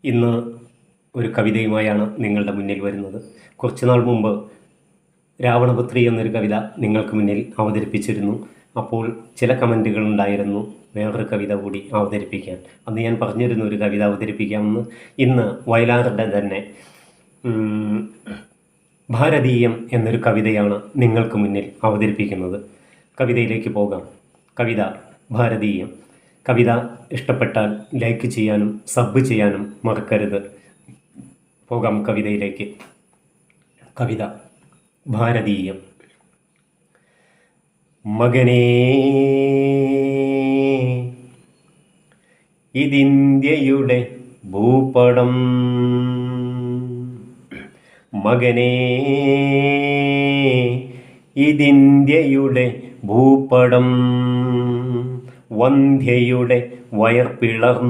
ഇന്ന് ഒരു കവിതയുമായാണ് നിങ്ങളുടെ മുന്നിൽ വരുന്നത്. കുറച്ച് നാൾ മുമ്പ് രാവണപുത്രി എന്നൊരു കവിത നിങ്ങൾക്ക് മുന്നിൽ അവതരിപ്പിച്ചിരുന്നു. അപ്പോൾ ചില കമൻറ്റുകൾ ഉണ്ടായിരുന്നു വേറൊരു കവിത കൂടി അവതരിപ്പിക്കാൻ. അന്ന് ഞാൻ പറഞ്ഞിരുന്നു ഒരു കവിത അവതരിപ്പിക്കാമെന്ന്. ഇന്ന് വയലാറിൻ്റെ തന്നെ ഭാരതീയം എന്നൊരു കവിതയാണ് നിങ്ങൾക്ക് മുന്നിൽ അവതരിപ്പിക്കുന്നത്. കവിതയിലേക്ക് പോകാം. കവിത ഭാരതീയം. കവിത ഇഷ്ടപ്പെട്ടാൽ ലൈക്ക് ചെയ്യാനും സബ് ചെയ്യാനും മറക്കരുത്. പോകാം കവിതയിലേക്ക്. കവിത ഭാരതീയം. മകനേ, ഇതിന്ത്യയുടെ ഭൂപടം. മകനേ, ഇതിന്ത്യയുടെ ഭൂപടം. വന്ധ്യയുടെ വയർപ്പിളർന്നൊഴുകും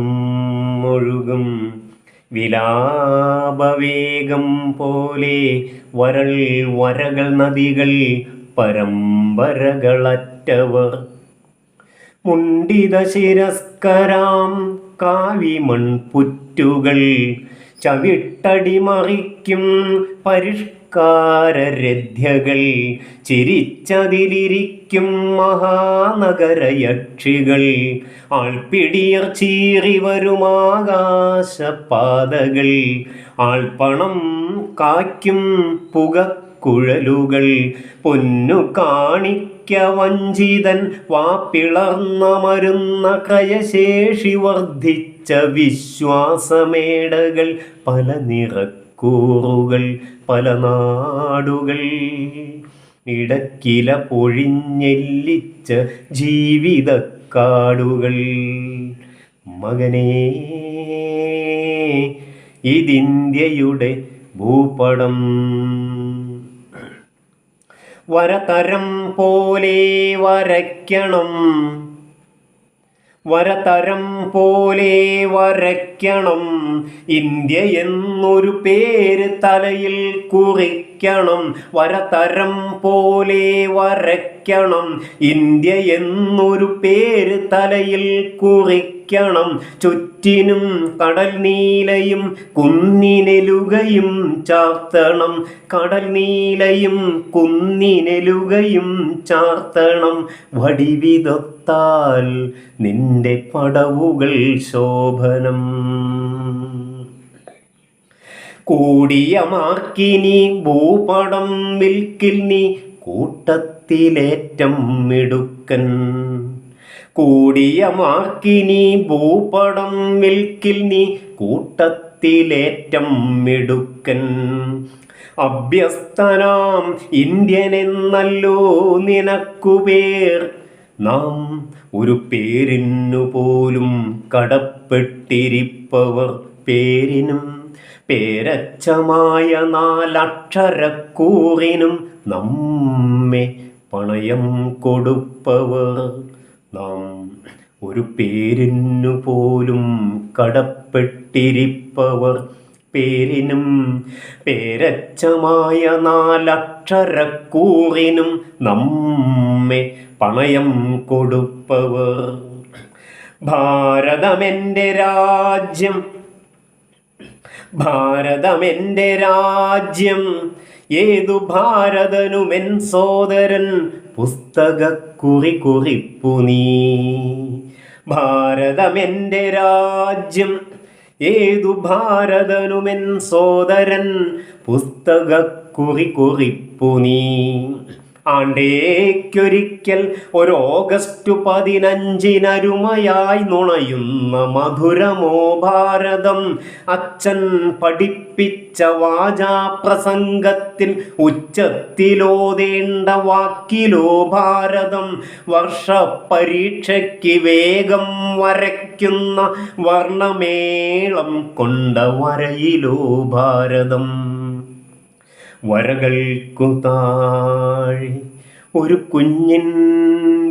വിലാപവേഗം പോലെ വരൾ വരകൾ നദികൾ പരമ്പരകളറ്റവർ. മുണ്ടിത ശിരസ്കരാം കാവിമൺപുറ്റുകൾ ചവിട്ടടിമറിക്കും പരിഷ്കാരരഥ്യകൾ. ചിരിച്ചതിലിരിക്കും മഹാനഗരയക്ഷികൾ. ആൾപ്പിടിയർ ചീറി വരുമാകാശപാതകൾ. ആൾപ്പണം കായ്ക്കും പുകക്കുഴലുകൾ. പൊന്നു കാണിക്ക വഞ്ചിതൻ വാപ്പിളർന്നമരുന്ന ക്രയശേഷി വർദ്ധിച്ച വിശ്വാസമേടകൾ. പല നിറക്കൂറുകൾ, പല നാടുകൾ. ഇടക്കില പൊഴിഞ്ഞെല്ലിച്ച ജീവിതക്കാടുകൾ. മകനേ, ഇതിന്ത്യയുടെ ഭൂപടം. വരതരം പോലെ വരയ്ക്കണം, വരതരം പോലെ വരയ്ക്കണം. ഇന്ത്യ എന്നൊരു പേര് തലയിൽ കുറിക്കണം. വരതരം പോലെ വരയ്ക്കണം. ഇന്ത്യ എന്നൊരു പേര് തലയിൽ കുറിക്കണം. ചുറ്റിനും കടൽ നീലയും കുന്നിനെലുകയും ചാർത്തണം. കടൽ നീലയും കുന്നിനെലുകയും ചാർത്തണം. വടിവിതൊത്താൽ നിന്റെ പടവുകൾ ശോഭനം. കൂടിയ മാർക്കിനി ഭൂപടം വിൽക്കിൽ നീ കൂട്ടത്തിലേറ്റം മിടുക്കൻ. കൂടിയ മാർക്കിനി ഭൂപടം വിൽക്കിൽ നീ കൂട്ടത്തിലേറ്റം മിടുക്കൻ. അഭ്യസ്തനാം ഇന്ത്യനെന്നല്ലോ നിനക്കു പേർ. നാം ഒരു പേരിനു പോലും കടപ്പെട്ടിരിപ്പവർ. പേരിനും പേരച്ചമായ 4 അക്ഷരക്കൂറിനും നമ്മെ പണയം കൊടുപ്പവർ. നാം ഒരു പേരിനു പോലും കടപ്പെട്ടിരിപ്പവർ. പേരിനും പേരച്ചമായ 4 അക്ഷരക്കൂറിനും നമ്മെ പണയം കൊടുപ്പവർ. ഭാരതമെൻ്റെ രാജ്യം, ഭാരതമെൻ്റെ രാജ്യം. ഏതു ഭാരതനുമെൻ സോദരൻ പുസ്തകക്കുറി കുറിപ്പു നീ. ഭാരതമെൻ്റെ രാജ്യം. ഏതു ഭാരതനുമെൻ സോദരൻ പുസ്തകക്കുറി കുറിപ്പു നീ. ആണ്ടേക്കൊരിക്കൽ ഒരു ഓഗസ്റ്റ് 15 നുണയുന്ന മധുരമോ ഭാരതം. അച്ഛൻ പഠിപ്പിച്ച വാചാപ്രസംഗത്തിൽ ഉച്ചത്തിലോതേണ്ട വാക്കിലോ ഭാരതം. വർഷപരീക്ഷയ്ക്ക് വേഗം വരയ്ക്കുന്ന വർണ്ണമേളം കൊണ്ട വരയിലോ ഭാരതം. വരകൾക്കു താഴെ ഒരു കുഞ്ഞിൻ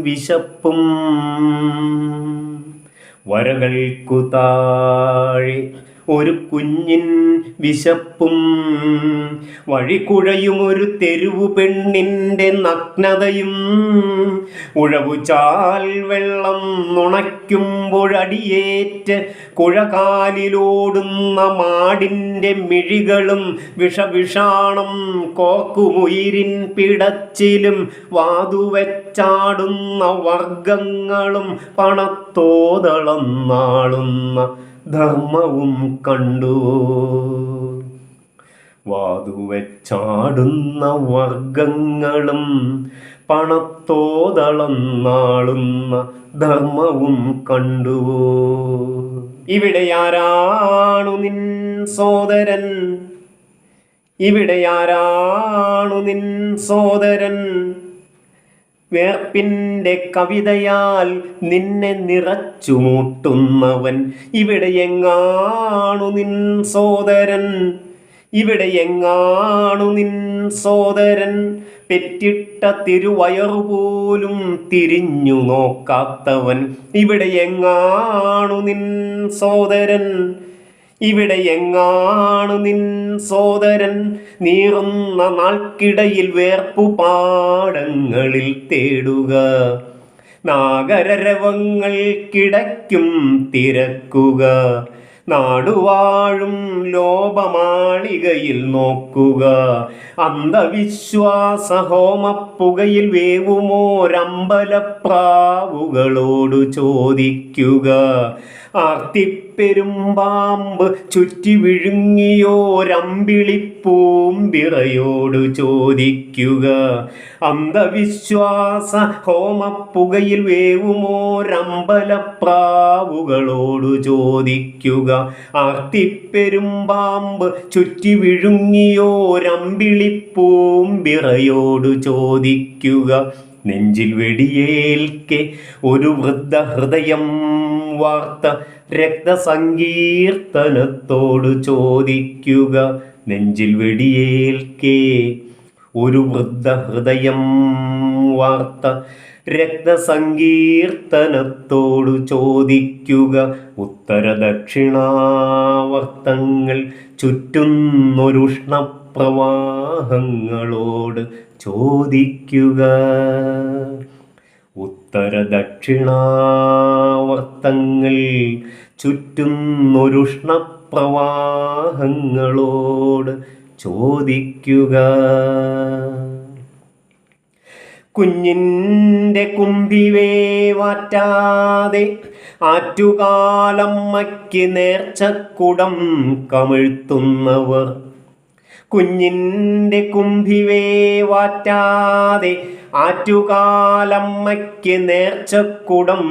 വിശപ്പും. വരകൾക്കു താഴെ ഒരു കുഞ്ഞിൻ വിശപ്പും, വഴിക്കുഴയും ഒരു തെരുവു പെണ്ണിൻ്റെ നഗ്നതയും, ഉഴവുചാൽ വെള്ളം നുണയ്ക്കുമ്പോഴടിയേറ്റ് കുഴകാലിലോടുന്ന മാടിൻ്റെ മിഴികളും, വിഷവിഷാണം കോക്കുമുയിരിൻ പിടച്ചിലും, വാതുവെച്ചാടുന്ന വർഗങ്ങളും, പണത്തോതളന്നാളുന്ന ധർമ്മവും കണ്ടു. വാതുവെച്ചാടുന്ന വർഗങ്ങളും പണത്തോതളന്നാളുന്ന ധർമ്മവും കണ്ടു. ഇവിടെയാരാണു നിൻ സോദരൻ? ഇവിടെയാരാണു നിൻ സോദരൻ? വേർപ്പിൻ്റെ കവിതയാൽ നിന്നെ നിറച്ചുമൂട്ടുന്നവൻ. ഇവിടെയെങ്ങാണു നിൻ സോദരൻ? ഇവിടെയെങ്ങാണു നിൻ സോദരൻ? പെറ്റിട്ട തിരുവയറുപോലും തിരിഞ്ഞു നോക്കാത്തവൻ. ഇവിടെയെങ്ങാണു നിൻ സോദരൻ? ഇവിടെയെങ്ങാണു നിൻ സോദരൻ? നീറുന്ന നാൾക്കിടയിൽ വേർപ്പുപാടങ്ങളിൽ തേടുക, നാഗരരവങ്ങൾക്കിടയ്ക്കും തിരക്കുക, നാടുവാഴും ലോപമാളികയിൽ നോക്കുക, അന്ധവിശ്വാസ ഹോമപ്പുകയിൽ വേവുമോരമ്പലപ്രാവുകളോട് ചോദിക്കുക, ആർത്തിപ്പെരുമ്പാമ്പ് ചുറ്റി വിഴുങ്ങിയോരമ്പിളിപ്പൂമ്പിറയോട് ചോദിക്കുക, അന്ധവിശ്വാസ ഹോമപ്പുകയിൽ വേവുമോരമ്പലപ്രാവുകളോട് ചോദിക്കുക, ആർത്തിപ്പെരുമ്പാമ്പ് ചുറ്റി വിഴുങ്ങിയോരമ്പിളിപ്പൂമ്പിറയോട് ചോദിക്കുക. നെഞ്ചിൽ വെടിയേൽക്കെ ഒരു വൃദ്ധഹൃദയം വാർത്ത രക്തസങ്കീർത്തനത്തോട് ചോദിക്കുക, നെഞ്ചിൽ വെടിയേൽക്കെ ഒരു വൃദ്ധഹൃദയം വാർത്ത രക്തസങ്കീർത്തനത്തോട് ചോദിക്കുക. ഉത്തരദക്ഷിണാവർത്തങ്ങൾ ചുറ്റുന്നൊരുഷ്ണപ്രവാഹങ്ങളോട് ചോദിക്കുക. ഉത്തരദക്ഷിണാവർത്തങ്ങൾ ചുറ്റുന്നൊരുഷ്ണപ്രവാഹങ്ങളോട് ചോദിക്കുക. കുഞ്ഞിൻ്റെ കുമ്പിവേവാറ്റാതെ ആറ്റുകാലമ്മയ്ക്ക് നേർച്ചക്കുടം കമിഴ്ത്തുന്നവർ, കുഞ്ഞിൻ്റെ കുംഭിവേവാറ്റാതെ ആറ്റുകാലമ്മയ്ക്ക് നേർച്ചക്കുടം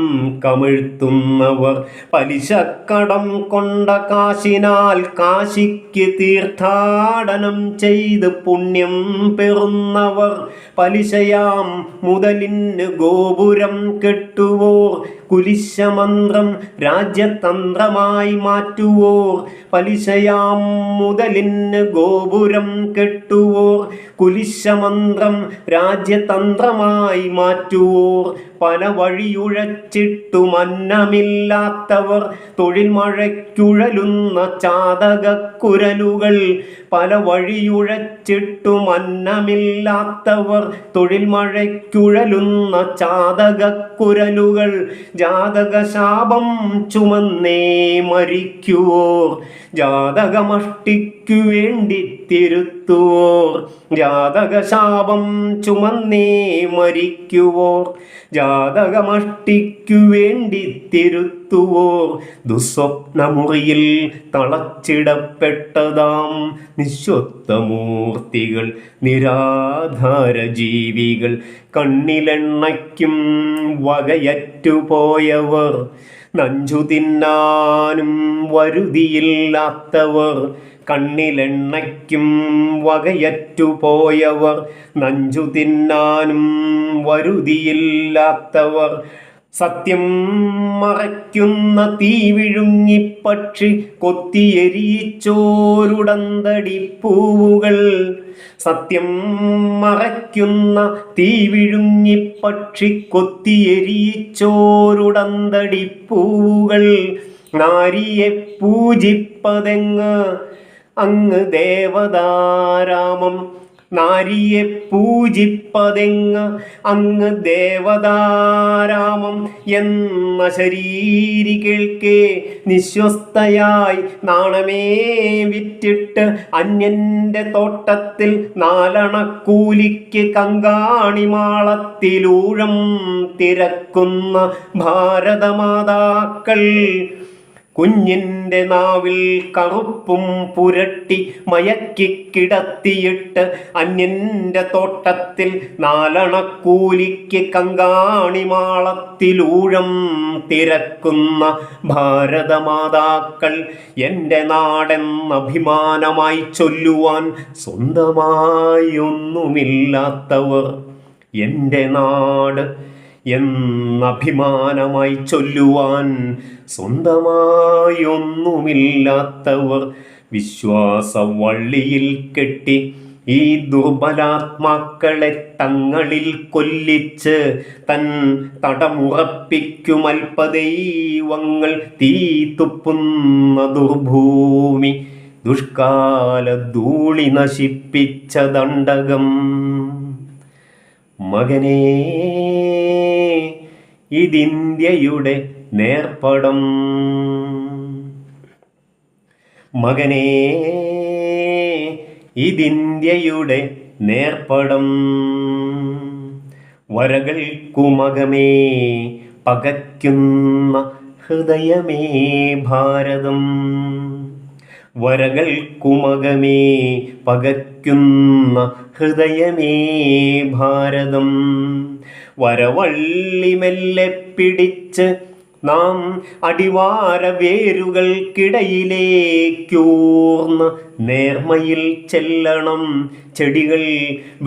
കമിഴ്ത്തുന്നവർ, പലിശക്കടം കൊണ്ട കാശിനാൽ കാശിക്ക് തീർത്ഥാടനം ചെയ്ത് പുണ്യം പെറുന്നവർ, പലിശയാം മുതലിന് ഗോപുരം കെട്ടുവോർ, കുലിശമന്ത്രം രാജ്യതന്ത്രമായി മാറ്റുവോർ, പലിശയാം മുതലിന് ഗോപുരം കെട്ടുവോർ, കുലിശമന്ത്രം രാജ്യതന്ത്രമായി മാറ്റുവോർ, പല വഴിയുഴച്ചിട്ടും അന്നമില്ലാത്തവർ, തൊഴിൽ മഴയ്ക്കുഴലുന്ന ചാതകക്കുരലുകൾ, പല വഴിയുഴച്ചിട്ടും അന്നമില്ലാത്തവർ, തൊഴിൽ മഴയ്ക്കുഴലുന്ന ചാതകക്കുരലുകൾ, ജാതകശാപം ചുമന്നേ മരിക്കുവോർ, ജാതകമഷ്ടിക്കു വേണ്ടി തിരുത്തുവോർ, ജാതകശാപം ചുമന്നേ മരിക്കുവോർ, ജാതകമഷ്ടിക്കു വേണ്ടി തിരുത്തുവോർ, ദുസ്വപ്നമുറിയിൽ തളച്ചിടപ്പെട്ടതാം നിശ്വത്വമൂർത്തികൾ, നിരാധാര ജീവികൾ, കണ്ണിലെണ്ണയ്ക്കും വകയറ്റുപോയവർ, നഞ്ചു തിന്നാനും വരുതിയില്ലാത്തവർ, കണ്ണിലെണ്ണയ്ക്കും വകയറ്റുപോയവർ, നഞ്ചു തിന്നാനും വരുതിയില്ലാത്തവർ, സത്യം മറയ്ക്കുന്ന തീ വിഴുങ്ങിപ്പക്ഷി കൊത്തിയെരിയിച്ചോരുടന്തടിപ്പൂവുകൾ, സത്യം മറയ്ക്കുന്ന തീ വിഴുങ്ങിപ്പക്ഷി കൊത്തിയെരിയിച്ചോരുടന്തടിപ്പൂവുകൾ, നാരിയെ പൂജിപ്പതെങ്ങ് അങ്ങ് ദേവതാരാമം. നാരിയെ പൂജിപ്പതെങ്ങ് അങ്ങ് ദേവതാരാമം എന്ന ശരീരി കേൾക്കേ നിശ്വസ്തയായി നാണമേ വിറ്റിട്ട് അന്യന്റെ തോട്ടത്തിൽ 4 അണക്കൂലിക്ക് കങ്കാണിമാളത്തിലൂഴം തിരക്കുന്ന ഭാരതമാതാക്കൾ കുഞ്ഞിൻ്റെ നാവിൽ കറുപ്പും പുരട്ടി മയക്കിക്കിടത്തിയിട്ട് അന്യൻ്റെ തോട്ടത്തിൽ 4 അണക്കൂലിക്ക് കങ്കാണിമാളത്തിലൂഴം തിരക്കുന്ന ഭാരതമാതാക്കൾ എൻ്റെ നാടെന്നഭിമാനമായി ചൊല്ലുവാൻ സ്വന്തമായി ഒന്നുമില്ലാത്തവർ. എൻ്റെ നാട് എന്നഭിമാനമായി ചൊല്ലുവാൻ സ്വന്തമായി ഒന്നുമില്ലാത്തവർ വിശ്വാസവള്ളിയിൽ കെട്ടി ഈ ദുർബലാത്മാക്കളെ തങ്ങളിൽ കൊല്ലിച്ച് തൻ തടമുറപ്പിക്കും അല്പദൈവങ്ങൾ തീ തുപ്പുന്ന ദുർഭൂമി ദുഷ്കാല ധൂളി നശിപ്പിച്ച ദണ്ഡകം. മകനേ, ഇതിന്ത്യയുടെ നേർപ്പടം. മകനേ, ഇതിന്ത്യയുടെ നേർപ്പടം. വരകൾക്കുമകമേ പകയ്ക്കുന്ന ഹൃദയമേ ഭാരതം. വരകൾക്കുമകമേ പകയ്ക്കുന്ന ഹൃദയമേ ഭാരതം. വരവള്ളി മെല്ലെ പിടിച്ച് നാം അടിവാര വേരുകൾക്കിടയിലേക്കൂർന്ന് നേർമയിൽ ചെല്ലണം. ചെടികൾ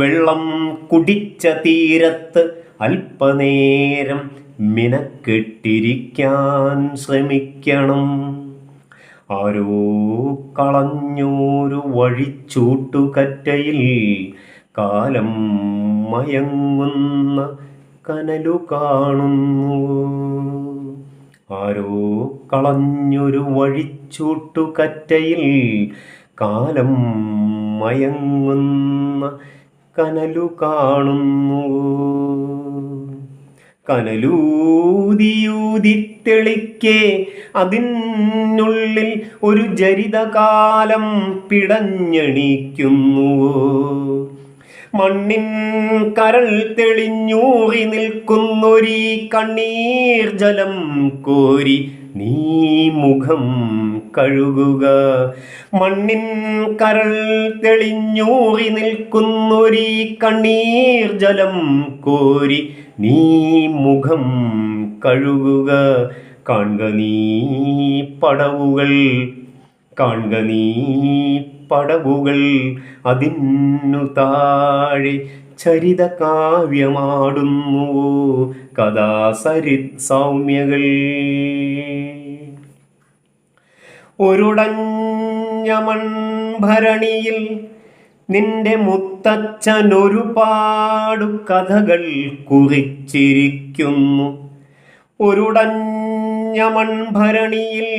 വെള്ളം കുടിച്ച തീരത്ത് അല്പനേരം മിനക്കെട്ടിരിക്കാൻ ശ്രമിക്കണം. ആരോ കളഞ്ഞോരു വഴിച്ചൂട്ടുകറ്റയിൽ കാലം മയങ്ങുന്ന കനലു കാണുന്നു. ആരോ കളഞ്ഞൊരു വഴിച്ചൂട്ടുകറ്റയിൽ കാലം മയങ്ങുന്ന കനലു കാണുന്നു. കനലൂതിയൂതി തെളിക്കേ അതിനുള്ളിൽ ഒരു ജരിതകാലം പിടഞ്ഞെണീക്കുന്നു. മണ്ണിൻ കരൾ തെളിഞ്ഞൂറി നിൽക്കുന്നൊരീ കണ്ണീർ ജലം കോരി നീ മുഖം കഴുകുക. മണ്ണിൻ കരൾ തെളിഞ്ഞൂറി നിൽക്കുന്നൊരീ കണ്ണീർ ജലം കോരി നീ മുഖം കഴുകുക. കാൺക നീ പടവുകൾ, കാൺക നീ പടവുകൾ, അതിന്നു താഴെ ചരിത കാവ്യമാടുന്നു കഥാസരിത് സൗമ്യകൾ. ഒരുടഞ്ഞ മൺഭരണിയിൽ നിന്റെ മുത്തച്ഛനൊരുപാടു കഥകൾ കുറിച്ചിരിക്കുന്നു. ഒരുടഞ്ഞ മൺഭരണിയിൽ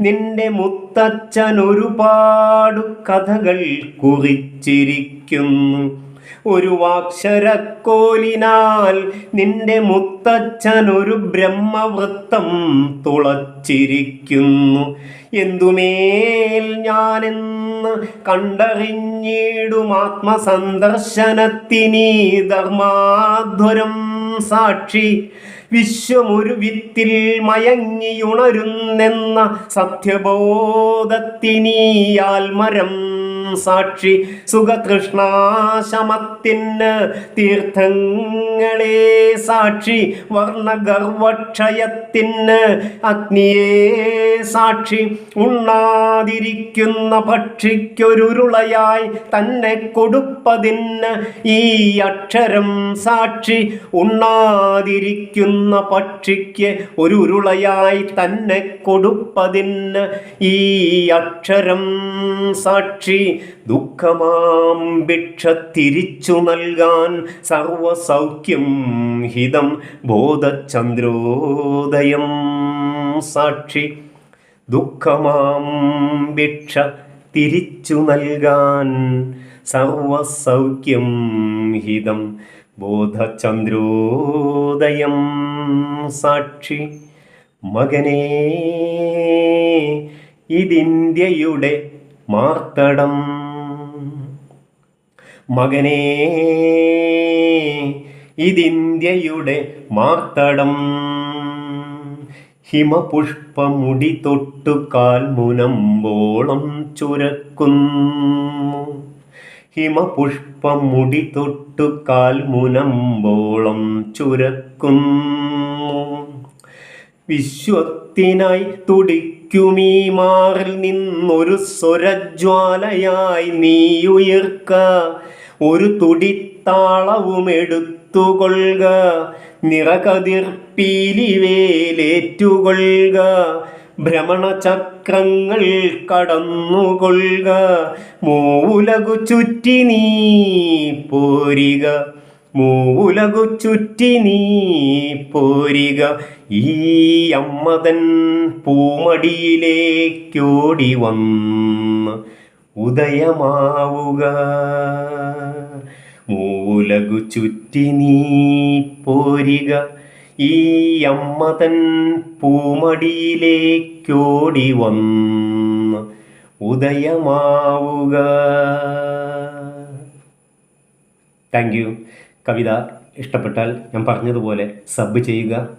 നിന്റെ മുത്തച്ഛനൊരുപാടു കഥകൾ കുറിച്ചിരിക്കുന്നു. ഒരു വാക്ഷരക്കോലിനാൽ നിന്റെ മുത്തച്ഛനൊരു ബ്രഹ്മവൃത്തം തുളച്ചിരിക്കുന്നു. എന്തുമേൽ ഞാനെന്ന് കണ്ടറിഞ്ഞിടും ആത്മസന്ദർശനത്തിനീ ധർമാധ്വരം സാക്ഷി. വിശ്വമൊരു വിത്തിൽ മയങ്ങിയുണരുന്നെന്ന സത്യബോധത്തിനീയാൽമരം സാക്ഷി. സുഖതൃഷ്ണാശമത്തിന് തീർത്ഥങ്ങളെ സാക്ഷി. വർണ്ണഗർവക്ഷയത്തിന് അഗ്നിയെ സാക്ഷി. ഉണ്ണാതിരിക്കുന്ന പക്ഷിക്കൊരുരുളയായി തന്നെ കൊടുപ്പതിന് ഈ അക്ഷരം സാക്ഷി. ഉണ്ണാതിരിക്കുന്ന പക്ഷിക്ക് ഒരുരുളയായി തന്നെ കൊടുപ്പതിന് ഈ അക്ഷരം സാക്ഷി. ദുഃഖമാം ഭിക്ഷ തിരിച്ചു നൽകാൻ സർവസൗഖ്യം ഹിതം ബോധചന്ദ്രോദയം സാക്ഷി. ദുഃഖമാം ഭിക്ഷ തിരിച്ചു നൽകാൻ സർവസൗഖ്യം ഹിതം ബോധചന്ദ്രോദയം സാക്ഷി. മകനേ, ഇതിന്ത്യയുടെ മാർത്തടം. മകനേ, ഇതിന്ത്യയുടെ മാർത്തടം. ഹിമപുഷ്പമുടി തൊട്ടു കാൽമുനമ്പോളം ചുരക്കുന്നു. ഹിമപുഷ്പമുടി തൊട്ടു കാൽമുനമ്പോളം ചുരക്കുന്നു. വിശ്വത്തിനായി തുടിക്കുമീ മാറിൽ നിന്നൊരു സ്വരജ്വാലയായി നീയുയർക്ക. ഒരു തുടിത്താളവും എടുത്തുകൊള്ളുക. നിറകതിർപ്പീലിവേലേറ്റുകൊള്ളുക. ഭ്രമണചക്രങ്ങൾ കടന്നുകൊള്ളുക. മൂവുലകു ചുറ്റി നീ പോരിക. മൂവുലകു ചുറ്റി നീ പോരിക. ഈ അമ്മതൻ പൂമടിയിലേക്കോടി വന്ന് ഉദയമാവുക. മൂവുലകു ചുറ്റി നീ പോരിക. ഈ അമ്മതൻ പൂമടിയിലേക്കോടി വന്ന് ഉദയമാവുക. Thank you. കവിത ഇഷ്ടപ്പെട്ടാൽ ഞാൻ പറഞ്ഞതുപോലെ സബ് ചെയ്യുക,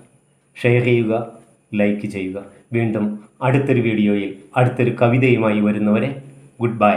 ഷെയർ ചെയ്യുക, ലൈക്ക് ചെയ്യുക. വീണ്ടും അടുത്തൊരു വീഡിയോയിൽ അടുത്തൊരു കവിതയുമായി വരുന്നവരെ ഗുഡ് ബൈ.